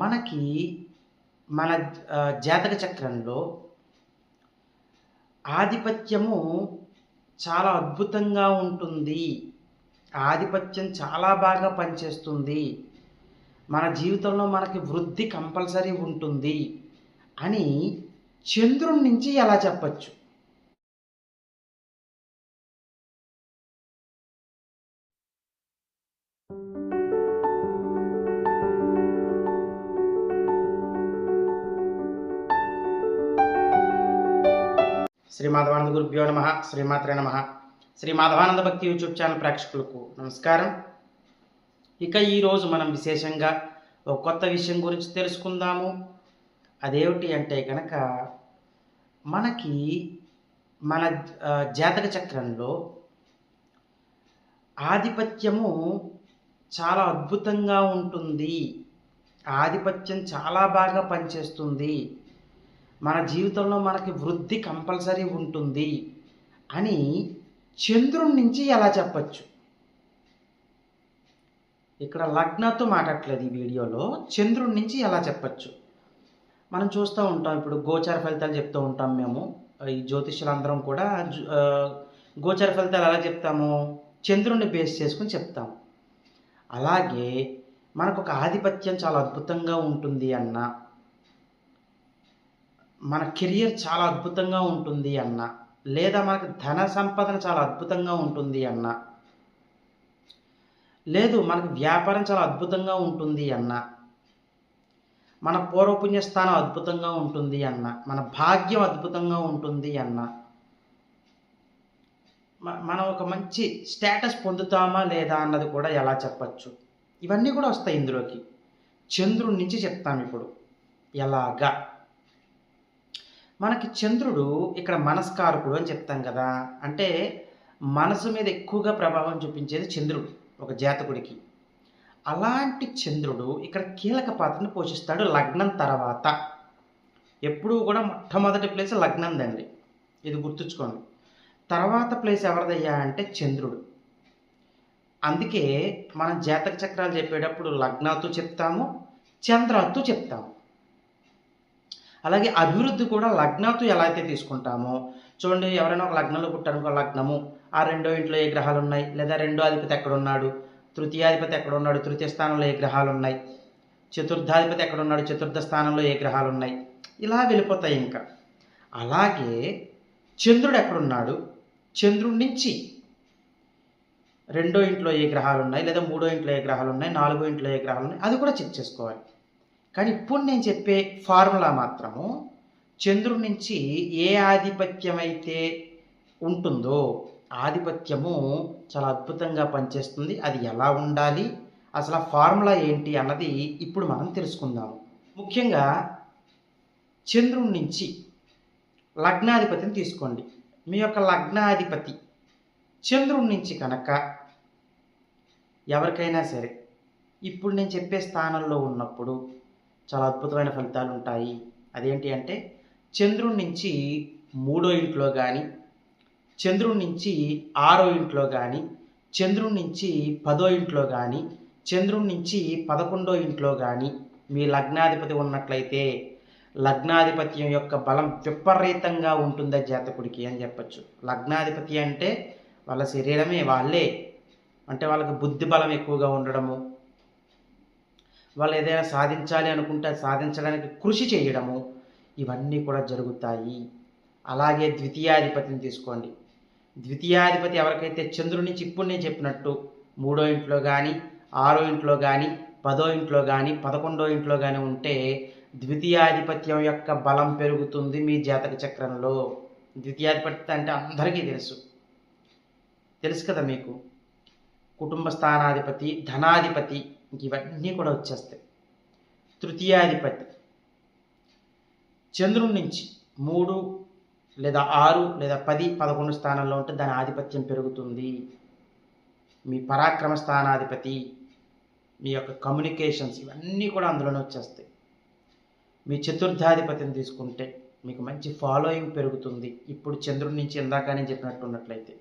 మనకి మన జాతక చక్రంలో ఆధిపత్యము చాలా అద్భుతంగా ఉంటుంది. ఆధిపత్యం చాలా బాగా పనిచేస్తుంది. మన జీవితంలో మనకి వృద్ధి కంపల్సరీ ఉంటుంది అని చంద్రుడి నుంచి ఎలా చెప్పచ్చు? శ్రీ మాధవానంద గురుభ్యో నమః. శ్రీమాత్రే నమః. శ్రీ మాధవానంద భక్తి యూట్యూబ్ ఛానల్ ప్రేక్షకులకు నమస్కారం. ఇక ఈరోజు మనం విశేషంగా ఒక కొత్త విషయం గురించి తెలుసుకుందాము. అదేమిటి అంటే కనుక మనకి మన జాతక చక్రంలో ఆధిపత్యము చాలా అద్భుతంగా ఉంటుంది. ఆధిపత్యం చాలా బాగా పనిచేస్తుంది. మన జీవితంలో మనకి వృద్ధి కంపల్సరీ ఉంటుంది అని చంద్రుడి నుంచి ఎలా చెప్పచ్చు? ఇక్కడ లగ్నంతో మాట్లాడట్లేదు ఈ వీడియోలో. చంద్రుడి నుంచి ఎలా చెప్పచ్చు? మనం చూస్తూ ఉంటాం, ఇప్పుడు గోచార ఫలితాలు చెప్తూ ఉంటాం మేము. ఈ జ్యోతిష్యులందరం కూడా గోచార ఫలితాలు ఎలా చెప్తాము? చంద్రుడిని బేస్ చేసుకుని చెప్తాము. అలాగే మనకు ఒక ఆధిపత్యం చాలా అద్భుతంగా ఉంటుంది అన్న, మన కెరియర్ చాలా అద్భుతంగా ఉంటుంది అన్న, లేదా మనకు ధన సంపదన చాలా అద్భుతంగా ఉంటుంది అన్న, లేదు మనకు వ్యాపారం చాలా అద్భుతంగా ఉంటుంది అన్న, మన పూర్వపుణ్యస్థానం అద్భుతంగా ఉంటుంది అన్న, మన భాగ్యం అద్భుతంగా ఉంటుంది అన్న, మనం ఒక మంచి స్టేటస్ పొందుతామా లేదా అన్నది కూడా ఎలా చెప్పచ్చు? ఇవన్నీ కూడా వస్తాయి ఇందులోకి. చంద్రుడి నుంచి చెప్తాం ఇప్పుడు. ఎలాగా? మనకి చంద్రుడు ఇక్కడ మనస్కారకుడు అని చెప్తాం కదా. అంటే మనసు మీద ఎక్కువగా ప్రభావం చూపించేది చంద్రుడు ఒక జాతకుడికి. అలాంటి చంద్రుడు ఇక్కడ కీలక పాత్రను పోషిస్తాడు లగ్నం తర్వాత. ఎప్పుడూ కూడా మొట్టమొదటి ప్లేస్ లగ్నం దండి, ఇది గుర్తుంచుకోండి. తర్వాత ప్లేస్ ఎవరిదయ్యా అంటే చంద్రుడు. అందుకే మనం జాతక చక్రాలు చెప్పేటప్పుడు లగ్నాత్తు చెప్తాము, చంద్రాత్తు చెప్తాము. అలాగే అభివృద్ధి కూడా లగ్నాత్తు ఎలా అయితే తీసుకుంటామో చూడండి. ఎవరైనా ఒక లగ్నంలో పుట్టారనుకో, లగ్నము ఆ రెండో ఇంట్లో ఏ గ్రహాలు ఉన్నాయి, లేదా రెండో అధిపతి ఎక్కడున్నాడు, తృతీయాధిపతి ఎక్కడున్నాడు, తృతీయ స్థానంలో ఏ గ్రహాలు ఉన్నాయి, చతుర్థాధిపతి ఎక్కడున్నాడు, చతుర్థ స్థానంలో ఏ గ్రహాలు ఉన్నాయి, ఇలా వెళ్ళిపోతాయి. ఇంకా అలాగే చంద్రుడు ఎక్కడున్నాడు, చంద్రుడి నుంచి రెండో ఇంట్లో ఏ గ్రహాలు ఉన్నాయి, లేదా మూడో ఇంట్లో ఏ గ్రహాలు ఉన్నాయి, నాలుగో ఇంట్లో ఏ గ్రహాలు ఉన్నాయి, అది కూడా చెక్ చేసుకోవాలి. కానీ ఇప్పుడు నేను చెప్పే ఫార్ములా మాత్రము చంద్రుడి నుంచి ఏ ఆధిపత్యం అయితే ఉంటుందో ఆధిపత్యము చాలా అద్భుతంగా పనిచేస్తుంది. అది ఎలా ఉండాలి, అసలు ఆ ఫార్ములా ఏంటి అన్నది ఇప్పుడు మనం తెలుసుకుందాము. ముఖ్యంగా చంద్రుడి నుంచి లగ్నాధిపతిని తీసుకోండి. మీ యొక్క లగ్నాధిపతి చంద్రుడి నుంచి కనుక ఎవరికైనా సరే ఇప్పుడు నేను చెప్పే స్థానంలో ఉన్నప్పుడు చాలా అద్భుతమైన ఫలితాలు ఉంటాయి. అదేంటి అంటే చంద్రుడి నుంచి మూడో ఇంట్లో కానీ, చంద్రుడి నుంచి ఆరో ఇంట్లో కానీ, చంద్రుడి నుంచి 10వ ఇంట్లో కానీ, చంద్రుడి నుంచి 11వ ఇంట్లో కానీ మీ లగ్నాధిపతి ఉన్నట్లయితే లగ్నాధిపత్యం యొక్క బలం విపరీతంగా ఉంటుందా జాతకుడికి అని చెప్పచ్చు. లగ్నాధిపతి అంటే వాళ్ళ శరీరమే, వాళ్ళే అంటే వాళ్ళకి బుద్ధి బలం ఎక్కువగా ఉండడము, వాళ్ళు ఏదైనా సాధించాలి అనుకుంటే సాధించడానికి కృషి చేయడము, ఇవన్నీ కూడా జరుగుతాయి. అలాగే ద్వితీయాధిపతిని తీసుకోండి. ద్వితీయాధిపతి ఎవరికైతే చంద్రుడి నుంచి ఇప్పుడు నేను చెప్పినట్టు మూడో ఇంట్లో కానీ, ఆరో ఇంట్లో కానీ, 10వ ఇంట్లో కానీ, 11వ ఇంట్లో కానీ ఉంటే ద్వితీయాధిపత్యం యొక్క బలం పెరుగుతుంది మీ జాతక చక్రంలో. ద్వితీయాధిపతి అంటే అందరికీ తెలుసు కదా మీకు. కుటుంబ స్థానాధిపతి, ధనాధిపతి, ఇవన్నీ కూడా వచ్చేస్తాయి. తృతీయాధిపతి చంద్రుడి నుంచి 3 లేదా 6 లేదా 10, 11 స్థానంలో ఉంటే దాని ఆధిపత్యం పెరుగుతుంది. మీ పరాక్రమ స్థానాధిపతి, మీ యొక్క కమ్యూనికేషన్స్, ఇవన్నీ కూడా అందులోనే వచ్చేస్తాయి. మీ చతుర్థాధిపతిని తీసుకుంటే మీకు మంచి ఫాలోయింగ్ పెరుగుతుంది. ఇప్పుడు చంద్రుడి నుంచి ఇందాక నేను చెప్పినట్టు ఉన్నట్లయితే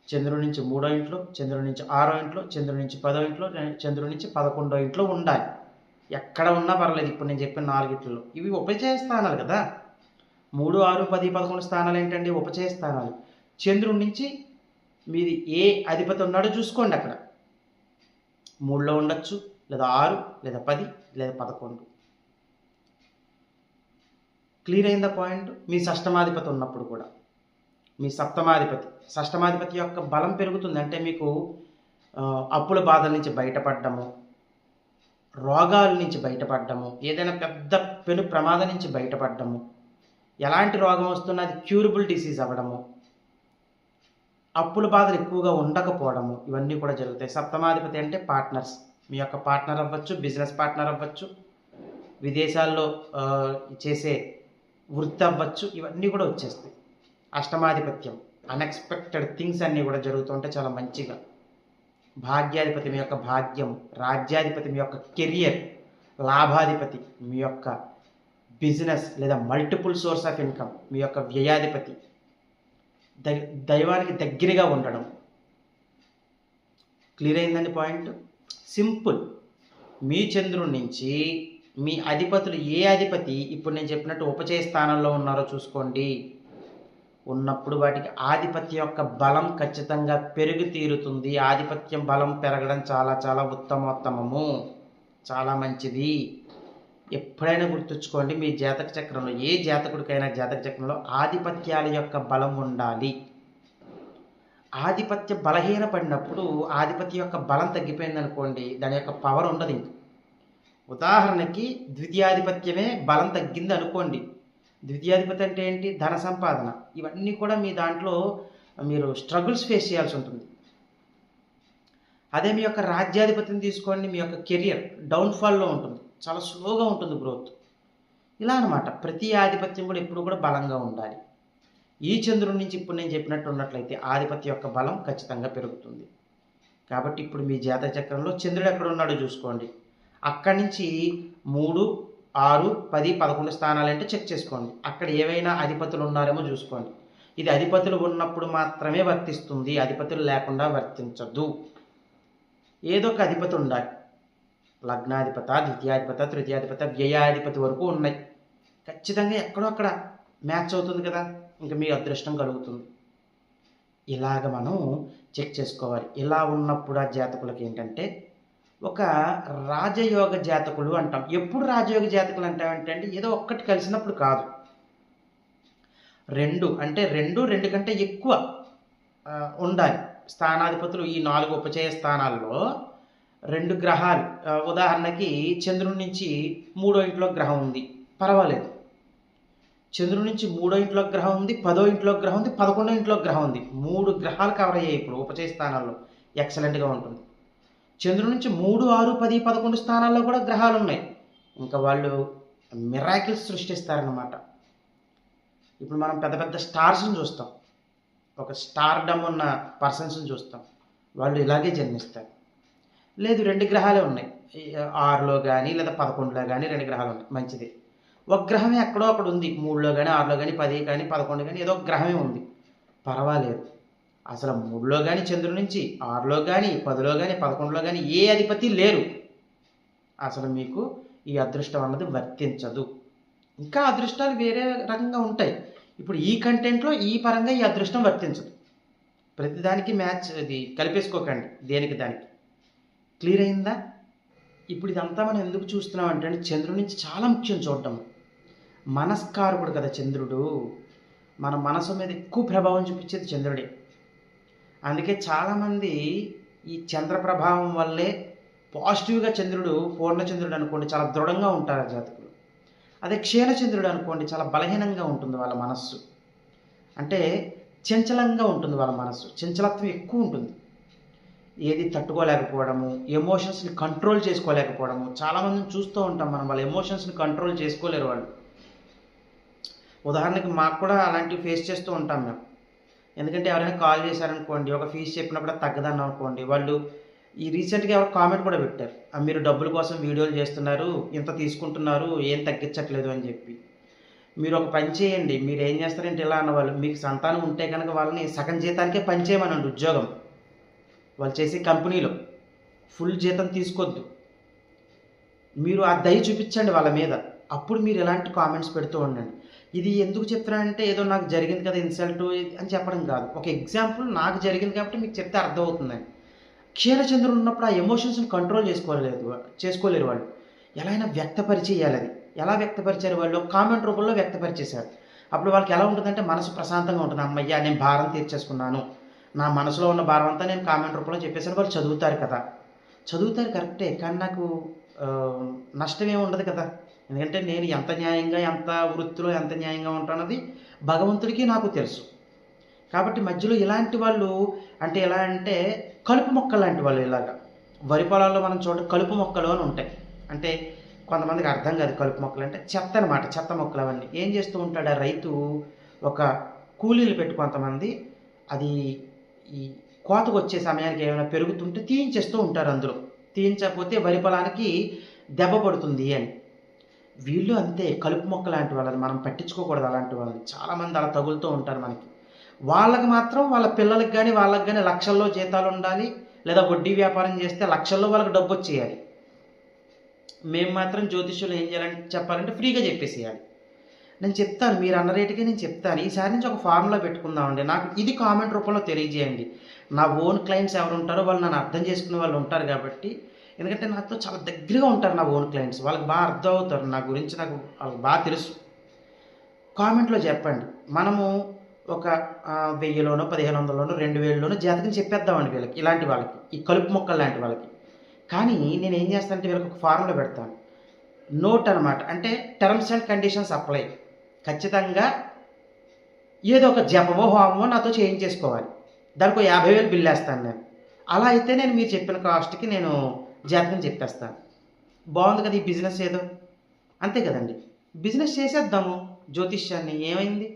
చంద్రుడి నుంచి మూడో ఇంట్లో, చంద్రుడి నుంచి ఆరో ఇంట్లో, చంద్రుడి నుంచి 10వ ఇంట్లో, చంద్రుడి నుంచి 11వ ఇంట్లో ఉండాలి. ఎక్కడ ఉన్నా పర్లేదు ఇప్పుడు నేను చెప్పిన 4 ఇవి ఉపచయ స్థానాలు కదా. 3, 6, 10, 11 స్థానాలు ఏంటండి? ఉపచయ స్థానాలు. చంద్రుడి నుంచి మీది ఏ అధిపతి ఉన్నాడో చూసుకోండి. అక్కడ 3లో ఉండొచ్చు, లేదా 6, లేదా 10, లేదా 11. క్లియర్ అయిందా పాయింట్? మీ షష్టమాధిపతి ఉన్నప్పుడు కూడా, మీ షష్టమాధిపతి యొక్క బలం పెరుగుతుంది. అంటే మీకు అప్పుల బాధల నుంచి బయటపడము, రోగాల నుంచి బయటపడము, ఏదైనా పెద్ద పెను ప్రమాదం నుంచి బయటపడము, ఎలాంటి రోగం వస్తున్నా అది క్యూరబుల్ డిసీజ్ అవ్వడము, అప్పుల బాధలు ఎక్కువగా ఉండకపోవడము, ఇవన్నీ కూడా జరుగుతాయి. సప్తమాధిపతి అంటే పార్ట్నర్స్, మీ యొక్క పార్ట్నర్ అవ్వచ్చు, బిజినెస్ పార్ట్నర్ అవ్వచ్చు, విదేశాల్లో చేసే వృత్తి అవ్వచ్చు, ఇవన్నీ కూడా వచ్చేస్తాయి. అష్టమాధిపత్యం, అన్ఎక్స్పెక్టెడ్ థింగ్స్ అన్నీ కూడా జరుగుతుంటే చాలా మంచిగా. భాగ్యాధిపతి మీ యొక్క భాగ్యం, రాజ్యాధిపతి మీ యొక్క కెరియర్, లాభాధిపతి మీ యొక్క బిజినెస్ లేదా మల్టిపుల్ సోర్స్ ఆఫ్ ఇన్కమ్, మీ యొక్క వ్యయాధిపతి దైవానికి దగ్గరగా ఉండడం. క్లియర్ అయిందండి పాయింట్? సింపుల్. మీ చంద్రుడి నుంచి మీ అధిపతులు ఏ అధిపతి ఇప్పుడు నేను చెప్పినట్టు ఉపచయ స్థానంలో ఉన్నారో చూసుకోండి. ఉన్నప్పుడు వాటికి ఆధిపత్యం యొక్క బలం ఖచ్చితంగా పెరిగి తీరుతుంది. ఆధిపత్యం బలం పెరగడం చాలా చాలా ఉత్తమోత్తమము, చాలా మంచిది. ఎప్పుడైనా గుర్తుంచుకోండి, మీ జాతక చక్రంలో ఏ జాతకుడికైనా జాతక చక్రంలో ఆధిపత్యాల యొక్క బలం ఉండాలి. ఆధిపత్య బలహీన పడినప్పుడు ఆధిపత్యం యొక్క బలం తగ్గిపోయింది అనుకోండి, దాని యొక్క పవర్ ఉండదు. ఇంక ఉదాహరణకి ద్వితీయాధిపత్యమే బలం తగ్గింది అనుకోండి. ద్వితీయాధిపతి అంటే ఏంటి? ధన సంపాదన. ఇవన్నీ కూడా మీ దాంట్లో మీరు స్ట్రగుల్స్ ఫేస్ చేయాల్సి ఉంటుంది. అదే మీ యొక్క రాజ్యాధిపతిని తీసుకోండి, మీ యొక్క కెరియర్ డౌన్ఫాల్లో ఉంటుంది, చాలా స్లోగా ఉంటుంది గ్రోత్. ఇలా అనమాట. ప్రతి ఆధిపత్యం కూడా ఎప్పుడు కూడా బలంగా ఉండాలి. ఈ చంద్రుడి నుంచి ఇప్పుడు నేను చెప్పినట్టు ఉన్నట్లయితే ఆధిపత్యం యొక్క బలం ఖచ్చితంగా పెరుగుతుంది. కాబట్టి ఇప్పుడు మీ జాతక చక్రంలో చంద్రుడు ఎక్కడ ఉన్నాడో చూసుకోండి. అక్కడి నుంచి 3, 6, 10, 11 స్థానాలు అంటే చెక్ చేసుకోండి. అక్కడ ఏవైనా అధిపతులు ఉన్నారేమో చూసుకోండి. ఇది అధిపతులు ఉన్నప్పుడు మాత్రమే వర్తిస్తుంది, అధిపతులు లేకుండా వర్తించదు. ఏదో ఒక అధిపతి ఉండాలి. లగ్నాధిపత, ద్వితీయాధిపత, తృతీయాధిపత, వ్యయాధిపతి వరకు ఉన్నాయి. ఖచ్చితంగా ఎక్కడో అక్కడ మ్యాచ్ అవుతుంది కదా, ఇంకా మీ అదృష్టం కలుగుతుంది. ఇలాగ మనం చెక్ చేసుకోవాలి. ఇలా ఉన్నప్పుడు ఆ జాతకులకి ఏంటంటే ఒక రాజయోగ జాతకులు అంటాం. ఎప్పుడు రాజయోగ జాతకులు అంటామంటే అండి, ఏదో ఒక్కటి కలిసినప్పుడు కాదు. 2 అంటే 2 కంటే ఎక్కువ ఉండాలి స్థానాధిపతులు. ఈ 4 ఉపచయ స్థానాల్లో 2 గ్రహాలు, ఉదాహరణకి చంద్రుడి నుంచి 3వ ఇంట్లో గ్రహం ఉంది, పర్వాలేదు. చంద్రుడి నుంచి 3వ ఇంట్లో గ్రహం ఉంది, 10వ ఇంట్లో గ్రహం ఉంది, 11వ ఇంట్లో గ్రహం ఉంది. 3 గ్రహాలు కవర్ అయ్యాయి ఇప్పుడు ఉపచయ స్థానాల్లో. ఎక్సలెంట్గా ఉంటుంది. చంద్రుడి నుంచి 3, 6, 10, 11 స్థానాల్లో కూడా గ్రహాలు ఉన్నాయి. ఇంకా వాళ్ళు మిరాకిల్స్ సృష్టిస్తారన్నమాట. ఇప్పుడు మనం పెద్ద పెద్ద స్టార్స్ని చూస్తాం, ఒక స్టార్డమ్ ఉన్న పర్సన్స్ని చూస్తాం, వాళ్ళు ఇలాగే జన్మిస్తారు. లేదు 2 గ్రహాలే ఉన్నాయి, 6లో కానీ లేదా 11లో కానీ 2 గ్రహాలు ఉన్నాయి, మంచిది. ఒక గ్రహమే ఎక్కడో అక్కడ ఉంది, 3లో కానీ 6లో కానీ 10 కానీ 11 కానీ ఏదో ఒక గ్రహమే ఉంది, పర్వాలేదు. అసలు 3లో కానీ చంద్రుడి నుంచి 6లో కానీ 10లో కానీ 11లో కానీ ఏ అధిపతి లేరు, అసలు మీకు ఈ అదృష్టం అన్నది వర్తించదు. ఇంకా అదృష్టాలు వేరే రకంగా ఉంటాయి. ఇప్పుడు ఈ కంటెంట్లో ఈ పరంగా ఈ అదృష్టం వర్తించదు. ప్రతిదానికి మ్యాచ్ ఇది కలిపేసుకోకండి, దేనికి దానికి. క్లియర్ అయిందా? ఇప్పుడు ఇదంతా మనం ఎందుకు చూస్తున్నాం అంటే చంద్రుడి నుంచి చాలా ముఖ్యం చూడటం. మనస్కారకుడు కదా చంద్రుడు, మన మనసు మీద ఎక్కువ ప్రభావం చూపించేది చంద్రుడే. అందుకే చాలామంది ఈ చంద్ర ప్రభావం వల్లే పాజిటివ్గా చంద్రుడు, పూర్ణచంద్రుడు అనుకోండి చాలా దృఢంగా ఉంటారు ఆ జాతకులు. అదే క్షీణచంద్రుడు అనుకోండి చాలా బలహీనంగా ఉంటుంది వాళ్ళ మనస్సు. అంటే చంచలంగా ఉంటుంది వాళ్ళ మనస్సు, చంచలత్వం ఎక్కువ ఉంటుంది. ఏది తట్టుకోలేకపోవడము, ఎమోషన్స్ని కంట్రోల్ చేసుకోలేకపోవడము. చాలామందిని చూస్తూ ఉంటాం మనం, వాళ్ళ ఎమోషన్స్ని కంట్రోల్ చేసుకోలేరు వాళ్ళు. ఉదాహరణకి మాకు కూడా అలాంటివి ఫేస్ చేస్తూ ఉంటాం మేము. ఎందుకంటే ఎవరైనా కాల్ చేశారనుకోండి, ఒక ఫీజు చెప్పినప్పుడు తగ్గదన్న అనుకోండి, వాళ్ళు ఈ రీసెంట్గా ఎవరు కామెంట్ కూడా పెట్టారు, మీరు డబ్బుల కోసం వీడియోలు చేస్తున్నారు, ఇంత తీసుకుంటున్నారు, ఏం తగ్గించట్లేదు అని చెప్పి. మీరు ఒక పని చేయండి, మీరు ఏం చేస్తారంటే ఇలా అన్నవాళ్ళు, మీకు సంతానం ఉంటే కనుక వాళ్ళని సగం జీతానికే పని చేయమనండి ఉద్యోగం. వాళ్ళు చేసే కంపెనీలో ఫుల్ జీతం తీసుకోవద్దు. మీరు ఆ దయ చూపించండి వాళ్ళ మీద. అప్పుడు మీరు ఇలాంటి కామెంట్స్ పెడుతూ ఉండండి. ఇది ఎందుకు చెప్తున్నానంటే ఏదో నాకు జరిగింది కదా ఇన్సల్ట్ అని చెప్పడం కాదు. ఒక ఎగ్జాంపుల్ నాకు జరిగింది కాబట్టి మీకు చెప్తే అర్థమవుతుందండి. క్షీరచంద్రుడు ఉన్నప్పుడు ఆ ఎమోషన్స్‌ని కంట్రోల్ చేసుకోలేరు వాళ్ళు. ఎలా అయినా వ్యక్తపరిచేయాలి అది. ఎలా వ్యక్తపరిచారు వాళ్ళు? కామెంట్ రూపంలో వ్యక్తపరిచేశారు. అప్పుడు వాళ్ళకి ఎలా ఉంటుందంటే మనసు ప్రశాంతంగా ఉంటుంది. హమ్మయ్య! నేను భారం తీర్చేసుకున్నాను. నా మనసులో ఉన్న భారం అంతా నేను కామెంట్ రూపంలో చెప్పేసాను. వాళ్ళు చదువుతారు కదా! చదువుతారు కరెక్టే. కానీ నాకు నష్టమేమి ఉండదు కదా! ఎందుకంటే నేను ఎంత న్యాయంగా, ఎంత వృత్తిలో ఎంత న్యాయంగా ఉంటానన్నది భగవంతుడికి నాకు తెలుసు. కాబట్టి మధ్యలో ఇలాంటి వాళ్ళు అంటే ఎలా అంటే కలుపు మొక్కలాంటి వాళ్ళు ఇలాగా. వరి పొలాల్లో మనం కలుపు మొక్కలు అని ఉంటాయి. అంటే కొంతమందికి అర్థం కాదు కలుపు మొక్కలు అంటే చెత్త అనమాట. చెత్త మొక్కలు అవన్నీ. ఏం చేస్తూ ఉంటాడు ఆ రైతు ఒక కూలీలు పెట్టి కొంతమంది అది ఈ కోతకొచ్చే సమయానికి ఏమైనా పెరుగుతుంటే తీయించేస్తూ ఉంటారు అందులో. తీయించకపోతే వరి పొలానికి దెబ్బ పడుతుంది అని. వీళ్ళు అంతే కలుపు మొక్క లాంటి వాళ్ళని మనం పట్టించుకోకూడదు అలాంటి వాళ్ళని. చాలామంది అలా తగులుతూ ఉంటారు మనకి. వాళ్ళకి మాత్రం వాళ్ళ పిల్లలకి గానీ, వాళ్ళకి గానీ లక్షల్లో జీతాలుండాలి. లేదా వడ్డీ వ్యాపారం చేస్తే లక్షల్లో వాళ్ళకి డబ్బొచ్చేయాలి. మేము మాత్రం జ్యోతిష్యులు ఏం చేయాలంటే చెప్పాలంటే ఫ్రీగా చెప్పేసేయాలి. నేను చెప్తాను మీరు అన్న రేటుకే నేను చెప్తాను. ఈసారి నుంచి ఒక ఫార్ములా పెట్టుకుందామండి. నాకు ఇది కామెంట్ రూపంలో తెలియజేయండి. నా ఓన్ క్లయింట్స్ ఎవరుంటారో వాళ్ళు నన్ను అర్థం చేసుకునే వాళ్ళు ఉంటారు కాబట్టి ఎందుకంటే నాతో చాలా దగ్గరగా ఉంటారు నా ఓన్ క్లయింట్స్. వాళ్ళకి బాగా అర్థం అవుతారు. నా గురించి నాకు వాళ్ళకి బాగా తెలుసు. కామెంట్లో చెప్పండి. మనము ఒక 1000లోనో, 1500లోనో, 2000లోనో జాతకం చెప్పేద్దామండి వీళ్ళకి. ఇలాంటి వాళ్ళకి. ఈ కలుపు మొక్కలు లాంటి వాళ్ళకి. కానీ నేనేం చేస్తానంటే వీళ్ళకి ఒక ఫార్ములా పెడతాను. నోట్ అనమాట. అంటే టర్మ్స్ అండ్ కండిషన్స్ అప్లై. ఖచ్చితంగా ఏదో ఒక జపమో, హోమమో నాతో చేయించేసుకోవాలి. దానికో 50,000 బిల్లేస్తాను నేను. అలా అయితే నేను మీరు చెప్పిన కాస్ట్‌కి నేను జాతకం చెప్పేస్తాను. బావుంది కదా! ఈ బిజినెస్ ఏదో. అంతే కదండీ! బిజినెస్ చేసేద్దాము జ్యోతిష్యాన్ని. ఏమైంది?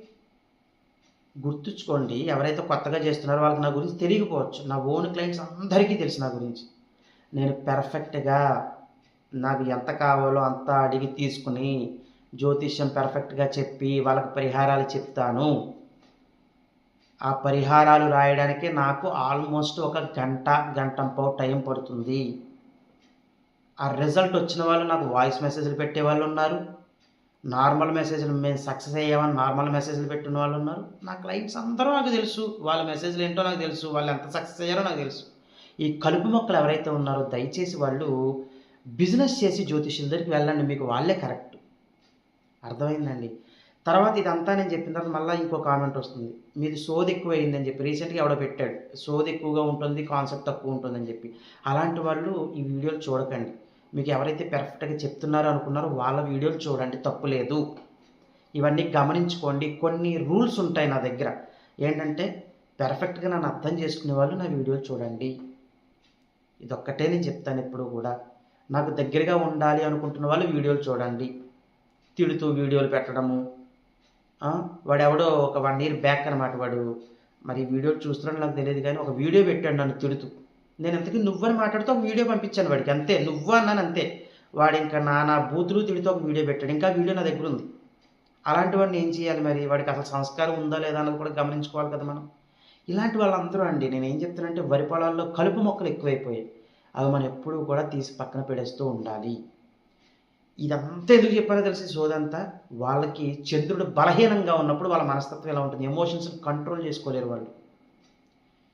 గుర్తుంచుకోండి ఎవరైతే కొత్తగా చేస్తున్నారో వాళ్ళకి నా గురించి తెలియకపోవచ్చు. నా ఓన్ క్లయింట్స్ అందరికీ తెలుసు నా గురించి. నేను పెర్ఫెక్ట్‌గా నాకు ఎంత కావాలో అంత అడిగి తీసుకుని జ్యోతిష్యం పెర్ఫెక్ట్‌గా చెప్పి వాళ్ళకి పరిహారాలు చెప్తాను. ఆ పరిహారాలు రాయడానికి నాకు ఆల్మోస్ట్ ఒక గంట, గంటంపావు టైం పడుతుంది. ఆ రిజల్ట్ వచ్చిన వాళ్ళు నాకు వాయిస్ మెసేజ్‌లు పెట్టేవాళ్ళున్నారు. నార్మల్ మెసేజ్‌లు మేము సక్సెస్ అయ్యామని నార్మల్ మెసేజ్‌లు పెట్టిన వాళ్ళున్నారు. నా క్లయింట్స్ అందరూ నాకు తెలుసు. వాళ్ళ మెసేజ్‌లు ఏంటో నాకు తెలుసు. వాళ్ళు ఎంత సక్సెస్ అయ్యారో నాకు తెలుసు. ఈ కలుపు మొక్కలు ఎవరైతే ఉన్నారో దయచేసి వాళ్ళు బిజినెస్ చేసి జ్యోతిష్యుల దగ్గరికి వెళ్ళండి. మీకు వాళ్ళే కరెక్ట్. అర్థమైందండి. తర్వాత ఇదంతా నేను చెప్పిన తర్వాత మళ్ళీ ఇంకో కామెంట్ వస్తుంది. మీది సోది ఎక్కువయిందని చెప్పి రీసెంట్‌గా ఎవడో పెట్టాడు. సోది ఎక్కువగా ఉంటుంది, కాన్సెప్ట్ తక్కువ ఉంటుందని చెప్పి. అలాంటి వాళ్ళు ఈ వీడియోలు చూడకండి. మీకు ఎవరైతే పెర్ఫెక్ట్‌గా చెప్తున్నారో అనుకున్నారో వాళ్ళ వీడియోలు చూడండి తప్పు లేదు. ఇవన్నీ గమనించుకోండి. కొన్ని రూల్స్ ఉంటాయి నా దగ్గర. ఏంటంటే పెర్ఫెక్ట్‌గా నన్ను అర్థం చేసుకునే వాళ్ళు నా వీడియోలు చూడండి. ఇదొక్కటే నేను చెప్తాను ఎప్పుడూ కూడా. నాకు దగ్గరగా ఉండాలి అనుకుంటున్న వాళ్ళు వీడియోలు చూడండి. తిడుతూ వీడియోలు పెట్టడము. వాడెవడో ఒక 1 ఇయర్ బ్యాక్ అనమాట వాడు. మరి వీడియోలు చూస్తున్నాడో నాకు తెలియదు కానీ ఒక వీడియో పెట్టాడు నన్ను తిడుతూ. నేను ఇంతకీ నువ్వని మాట్లాడుతూ ఒక వీడియో పంపించాను వాడికి అంతే. నువ్వు అన్నాను అంతే. వాడు ఇంకా నానా బూతులు తిడుతూ ఒక వీడియో పెట్టాడు. ఇంకా వీడియో నా దగ్గర ఉంది. అలాంటి వాడిని ఏం చేయాలి మరి? వాడికి అసలు సంస్కారం ఉందా లేదా అన్నది కూడా గమనించుకోవాలి కదా మనం. ఇలాంటి వాళ్ళందరూ అండి నేనేం చెప్తానంటే వరి పొలాల్లో కలుపు మొక్కలు ఎక్కువైపోయాయి. అవి మనం ఎప్పుడూ కూడా తీసి పక్కన పెడేస్తూ ఉండాలి. ఇదంతా ఎందుకు చెప్పారో తెలిసి సోదంతా వాళ్ళకి చంద్రుడు బలహీనంగా ఉన్నప్పుడు వాళ్ళ మనస్తత్వం ఎలా ఉంటుంది? ఎమోషన్స్‌ని కంట్రోల్ చేసుకోలేరు వాళ్ళు.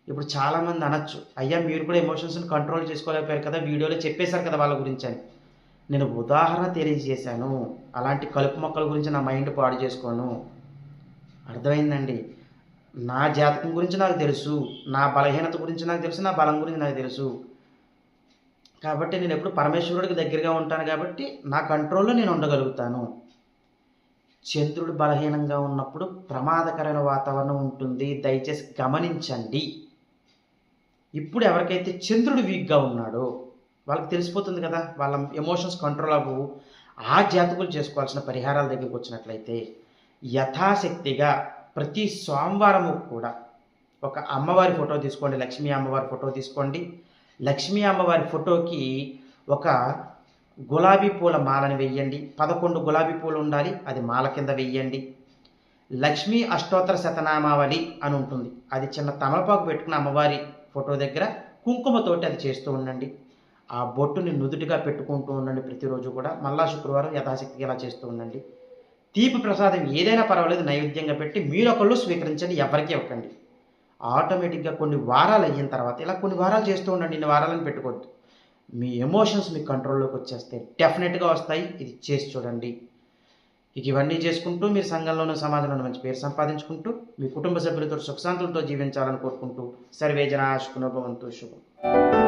ఇప్పుడు చాలామంది అనొచ్చు, అయ్యా మీరు కూడా ఎమోషన్స్‌ని కంట్రోల్ చేసుకోలేకపోయారు కదా! వీడియోలో చెప్పేశారు కదా వాళ్ళ గురించని. నేను ఉదాహరణ తెలియజేశాను. అలాంటి కలుపు మొక్కల గురించి నా మైండ్ పాడు చేసుకోను. అర్థమైందండి. నా జాతకం గురించి నాకు తెలుసు. నా బలహీనత గురించి నాకు తెలుసు. నా బలం గురించి నాకు తెలుసు. కాబట్టి నేను ఎప్పుడు పరమేశ్వరుడికి దగ్గరగా ఉంటాను కాబట్టి నా కంట్రోల్‌లో నేను ఉండగలుగుతాను. చంద్రుడు బలహీనంగా ఉన్నప్పుడు ప్రమాదకరమైన వాతావరణం ఉంటుంది. దయచేసి గమనించండి. ఇప్పుడు ఎవరికైతే చంద్రుడు వీక్‌గా ఉన్నాడో వాళ్ళకి తెలిసిపోతుంది కదా! వాళ్ళ ఎమోషన్స్ కంట్రోల్ అవ్వవు. ఆ జాతకులు చేసుకోవాల్సిన పరిహారాల దగ్గరికి వచ్చినట్లయితే యథాశక్తిగా ప్రతి సోమవారము కూడా ఒక అమ్మవారి ఫోటో తీసుకోండి. లక్ష్మీ అమ్మవారి ఫోటో తీసుకోండి. లక్ష్మీ అమ్మవారి ఫోటోకి ఒక గులాబీ పూల మాలని వెయ్యండి. 11 గులాబీ పూలు ఉండాలి. అది మాల కింద వెయ్యండి. లక్ష్మీ అష్టోత్తర శతనామావళి అని ఉంటుంది. అది చిన్న తమలపాకు పెట్టుకుని అమ్మవారి ఫోటో దగ్గర కుంకుమతోటి అది చేస్తూ ఉండండి. ఆ బొట్టుని నుదుటిగా పెట్టుకుంటూ ఉండండి ప్రతిరోజు కూడా. మళ్ళా శుక్రవారం యథాశక్తిగా ఇలా చేస్తూ ఉండండి. తీపి ప్రసాదం ఏదైనా పర్వాలేదు నైవేద్యంగా పెట్టి మీరొకళ్ళు స్వీకరించండి, ఎవ్వరికీ ఇవ్వకండి. ఆటోమేటిక్‌గా కొన్ని వారాలు అయిన తర్వాత ఇలా కొన్ని వారాలు చేస్తూ ఉండండి. ఇన్ని వారాలని పెట్టుకోవద్దు. మీ ఎమోషన్స్ మీ కంట్రోల్‌లోకి వచ్చేస్తాయి. డెఫినిట్‌గా వస్తాయి. ఇది చేసి చూడండి. ఇక ఇవన్నీ చేసుకుంటూ మీరు సంఘంలోనూ, సమాజంలోనూ మంచి పేరు సంపాదించుకుంటూ, మీ కుటుంబ సభ్యులతో సుఖశాంతులతో జీవించాలని కోరుకుంటూ సర్వే జనా సుఖినో భవంతు. శుభం.